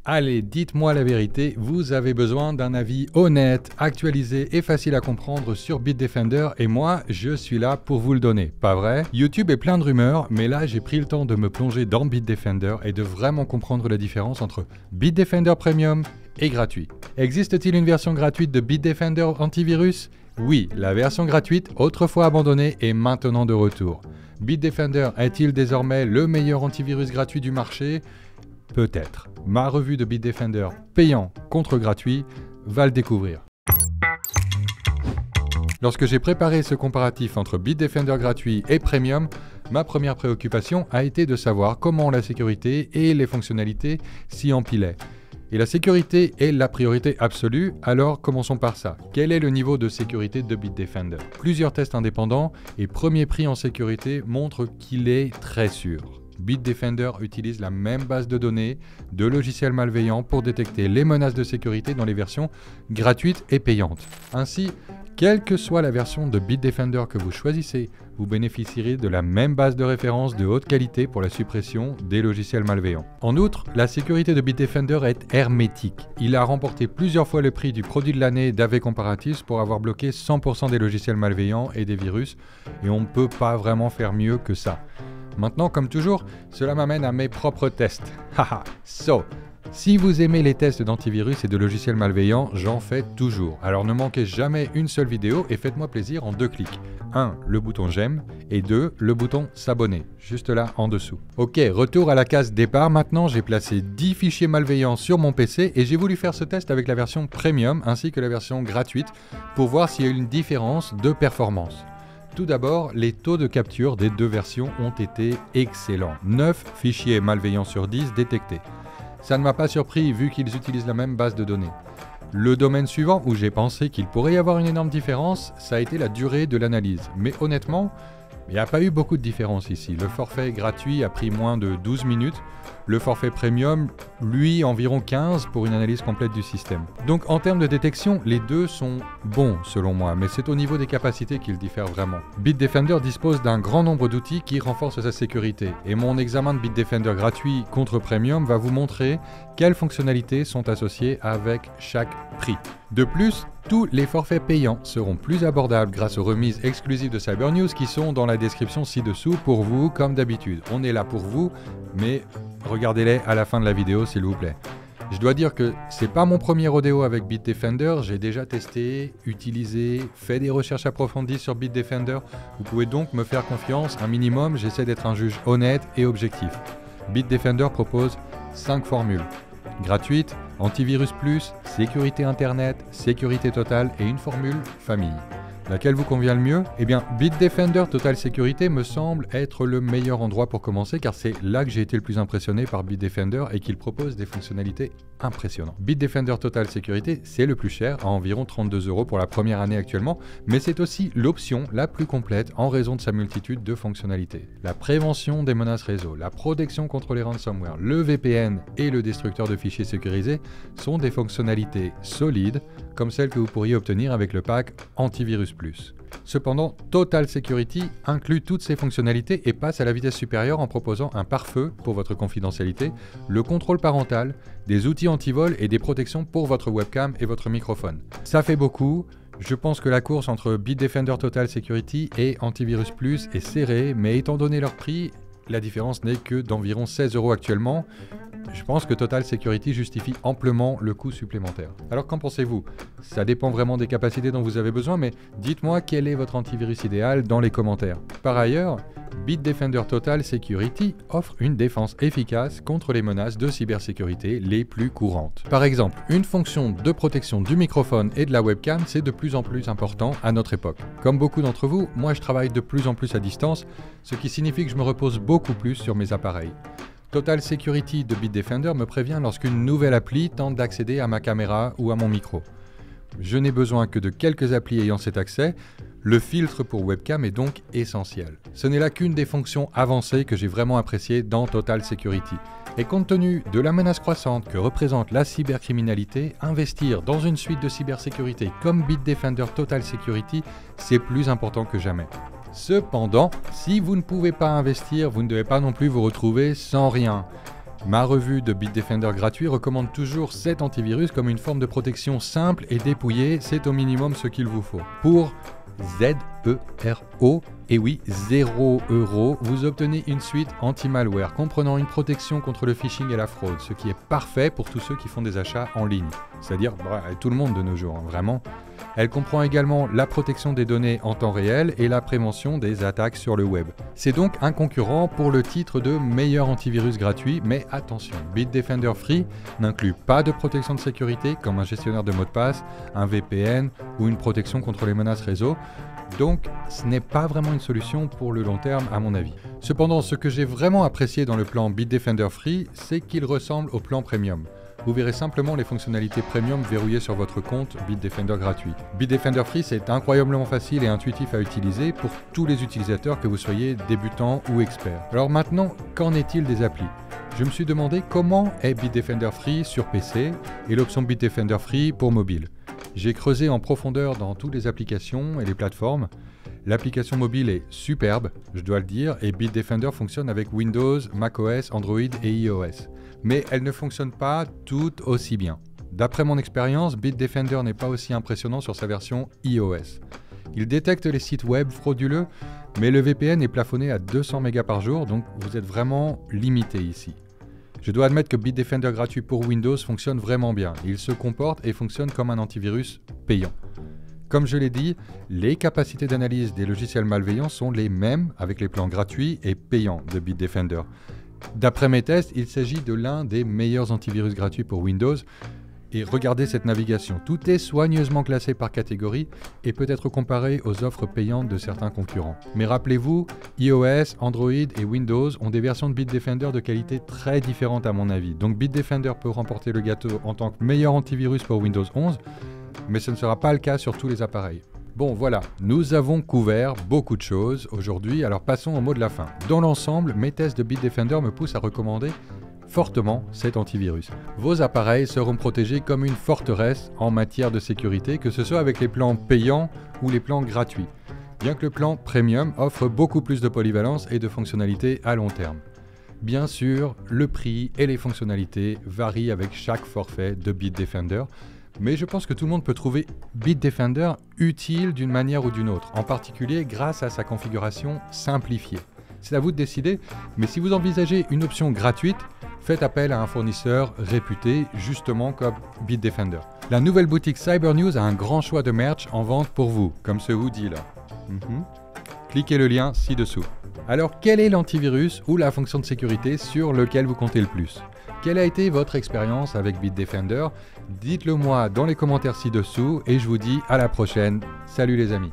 Allez, dites-moi la vérité, vous avez besoin d'un avis honnête, actualisé et facile à comprendre sur Bitdefender et moi, je suis là pour vous le donner, pas vrai? YouTube est plein de rumeurs, mais là j'ai pris le temps de me plonger dans Bitdefender et de vraiment comprendre la différence entre Bitdefender Premium et gratuit. Existe-t-il une version gratuite de Bitdefender antivirus? Oui, la version gratuite, autrefois abandonnée, est maintenant de retour. Bitdefender est-il désormais le meilleur antivirus gratuit du marché? Peut-être. Ma revue de Bitdefender payant contre gratuit va le découvrir. Lorsque j'ai préparé ce comparatif entre Bitdefender gratuit et Premium, ma première préoccupation a été de savoir comment la sécurité et les fonctionnalités s'y empilaient. Et la sécurité est la priorité absolue, alors commençons par ça. Quel est le niveau de sécurité de Bitdefender? Plusieurs tests indépendants et premier prix en sécurité montrent qu'il est très sûr. Bitdefender utilise la même base de données de logiciels malveillants pour détecter les menaces de sécurité dans les versions gratuites et payantes. Ainsi, quelle que soit la version de Bitdefender que vous choisissez, vous bénéficierez de la même base de référence de haute qualité pour la suppression des logiciels malveillants. En outre, la sécurité de Bitdefender est hermétique. Il a remporté plusieurs fois le prix du produit de l'année d'AV Comparatifs pour avoir bloqué 100% des logiciels malveillants et des virus, et on ne peut pas vraiment faire mieux que ça. Maintenant, comme toujours, cela m'amène à mes propres tests. Haha, si vous aimez les tests d'antivirus et de logiciels malveillants, j'en fais toujours. Alors ne manquez jamais une seule vidéo et faites-moi plaisir en 2 clics. 1. Le bouton j'aime et 2. Le bouton s'abonner, juste là en dessous. Ok, retour à la case départ. Maintenant, j'ai placé 10 fichiers malveillants sur mon PC et j'ai voulu faire ce test avec la version Premium ainsi que la version gratuite pour voir s'il y a une différence de performance. Tout d'abord, les taux de capture des deux versions ont été excellents. 9 fichiers malveillants sur 10 détectés. Ça ne m'a pas surpris vu qu'ils utilisent la même base de données. Le domaine suivant où j'ai pensé qu'il pourrait y avoir une énorme différence, ça a été la durée de l'analyse. Mais honnêtement, il n'y a pas eu beaucoup de différence ici. Le forfait gratuit a pris moins de 12 minutes. Le forfait premium, lui, environ 15 pour une analyse complète du système. Donc en termes de détection, les deux sont bons selon moi, mais c'est au niveau des capacités qu'ils diffèrent vraiment. Bitdefender dispose d'un grand nombre d'outils qui renforcent sa sécurité, et mon examen de Bitdefender gratuit contre premium va vous montrer quelles fonctionnalités sont associées avec chaque prix. De plus, tous les forfaits payants seront plus abordables grâce aux remises exclusives de Cybernews qui sont dans la description ci-dessous pour vous comme d'habitude. On est là pour vous, mais regardez-les à la fin de la vidéo s'il vous plaît. Je dois dire que c'est pas mon premier rodéo avec Bitdefender, j'ai déjà testé, utilisé, fait des recherches approfondies sur Bitdefender. Vous pouvez donc me faire confiance, un minimum, j'essaie d'être un juge honnête et objectif. Bitdefender propose 5 formules. Gratuite, antivirus plus, sécurité internet, sécurité totale et une formule famille. Laquelle vous convient le mieux? Eh bien, Bitdefender Total Sécurité me semble être le meilleur endroit pour commencer car c'est là que j'ai été le plus impressionné par Bitdefender et qu'il propose des fonctionnalités impressionnantes. Bitdefender Total Sécurité, c'est le plus cher, à environ 32 € pour la première année actuellement, mais c'est aussi l'option la plus complète en raison de sa multitude de fonctionnalités. La prévention des menaces réseau, la protection contre les ransomware, le VPN et le destructeur de fichiers sécurisés sont des fonctionnalités solides comme celles que vous pourriez obtenir avec le pack Antivirus Plus. Cependant, Total Security inclut toutes ces fonctionnalités et passe à la vitesse supérieure en proposant un pare-feu pour votre confidentialité, le contrôle parental, des outils anti-vol et des protections pour votre webcam et votre microphone. Ça fait beaucoup. Je pense que la course entre Bitdefender Total Security et Antivirus Plus est serrée, mais étant donné leur prix, la différence n'est que d'environ 16 € actuellement. Je pense que Total Security justifie amplement le coût supplémentaire. Alors qu'en pensez-vous? Ça dépend vraiment des capacités dont vous avez besoin, mais dites-moi quel est votre antivirus idéal dans les commentaires. Par ailleurs, Bitdefender Total Security offre une défense efficace contre les menaces de cybersécurité les plus courantes. Par exemple, une fonction de protection du microphone et de la webcam, c'est de plus en plus important à notre époque. Comme beaucoup d'entre vous, moi je travaille de plus en plus à distance, ce qui signifie que je me repose beaucoup plus sur mes appareils. Total Security de Bitdefender me prévient lorsqu'une nouvelle appli tente d'accéder à ma caméra ou à mon micro. Je n'ai besoin que de quelques applis ayant cet accès, le filtre pour webcam est donc essentiel. Ce n'est là qu'une des fonctions avancées que j'ai vraiment appréciées dans Total Security. Et compte tenu de la menace croissante que représente la cybercriminalité, investir dans une suite de cybersécurité comme Bitdefender Total Security, c'est plus important que jamais. Cependant, si vous ne pouvez pas investir, vous ne devez pas non plus vous retrouver sans rien. Ma revue de Bitdefender gratuit recommande toujours cet antivirus comme une forme de protection simple et dépouillée, c'est au minimum ce qu'il vous faut. Pour ZERO, et oui, 0 €, vous obtenez une suite anti-malware comprenant une protection contre le phishing et la fraude, ce qui est parfait pour tous ceux qui font des achats en ligne, c'est-à-dire tout le monde de nos jours, vraiment. Elle comprend également la protection des données en temps réel et la prévention des attaques sur le web. C'est donc un concurrent pour le titre de meilleur antivirus gratuit, mais attention, Bitdefender Free n'inclut pas de protection de sécurité comme un gestionnaire de mots de passe, un VPN ou une protection contre les menaces réseau. Donc, ce n'est pas vraiment une solution pour le long terme à mon avis. Cependant, ce que j'ai vraiment apprécié dans le plan Bitdefender Free, c'est qu'il ressemble au plan Premium. Vous verrez simplement les fonctionnalités Premium verrouillées sur votre compte Bitdefender gratuit. Bitdefender Free, c'est incroyablement facile et intuitif à utiliser pour tous les utilisateurs, que vous soyez débutants ou experts. Alors maintenant, qu'en est-il des applis ? Je me suis demandé comment est Bitdefender Free sur PC et l'option Bitdefender Free pour mobile. J'ai creusé en profondeur dans toutes les applications et les plateformes. L'application mobile est superbe, je dois le dire, et Bitdefender fonctionne avec Windows, macOS, Android et iOS. Mais elle ne fonctionne pas toutes aussi bien. D'après mon expérience, Bitdefender n'est pas aussi impressionnant sur sa version iOS. Il détecte les sites web frauduleux, mais le VPN est plafonné à 200 mégas par jour, donc vous êtes vraiment limité ici. Je dois admettre que Bitdefender gratuit pour Windows fonctionne vraiment bien. Il se comporte et fonctionne comme un antivirus payant. Comme je l'ai dit, les capacités d'analyse des logiciels malveillants sont les mêmes avec les plans gratuits et payants de Bitdefender. D'après mes tests, il s'agit de l'un des meilleurs antivirus gratuits pour Windows. Et regardez cette navigation, tout est soigneusement classé par catégorie et peut être comparé aux offres payantes de certains concurrents. Mais rappelez-vous, iOS, Android et Windows ont des versions de Bitdefender de qualité très différentes à mon avis. Donc Bitdefender peut remporter le gâteau en tant que meilleur antivirus pour Windows 11, mais ce ne sera pas le cas sur tous les appareils. Bon voilà, nous avons couvert beaucoup de choses aujourd'hui, alors passons au mot de la fin. Dans l'ensemble, mes tests de Bitdefender me poussent à recommander fortement cet antivirus. Vos appareils seront protégés comme une forteresse en matière de sécurité, que ce soit avec les plans payants ou les plans gratuits, bien que le plan Premium offre beaucoup plus de polyvalence et de fonctionnalités à long terme. Bien sûr, le prix et les fonctionnalités varient avec chaque forfait de Bitdefender, mais je pense que tout le monde peut trouver Bitdefender utile d'une manière ou d'une autre, en particulier grâce à sa configuration simplifiée. C'est à vous de décider, mais si vous envisagez une option gratuite, faites appel à un fournisseur réputé, justement comme Bitdefender. La nouvelle boutique Cybernews a un grand choix de merch en vente pour vous, comme ce hoodie là. Cliquez le lien ci-dessous. Alors, quel est l'antivirus ou la fonction de sécurité sur lequel vous comptez le plus ? Quelle a été votre expérience avec Bitdefender ? Dites-le moi dans les commentaires ci-dessous et je vous dis à la prochaine. Salut les amis.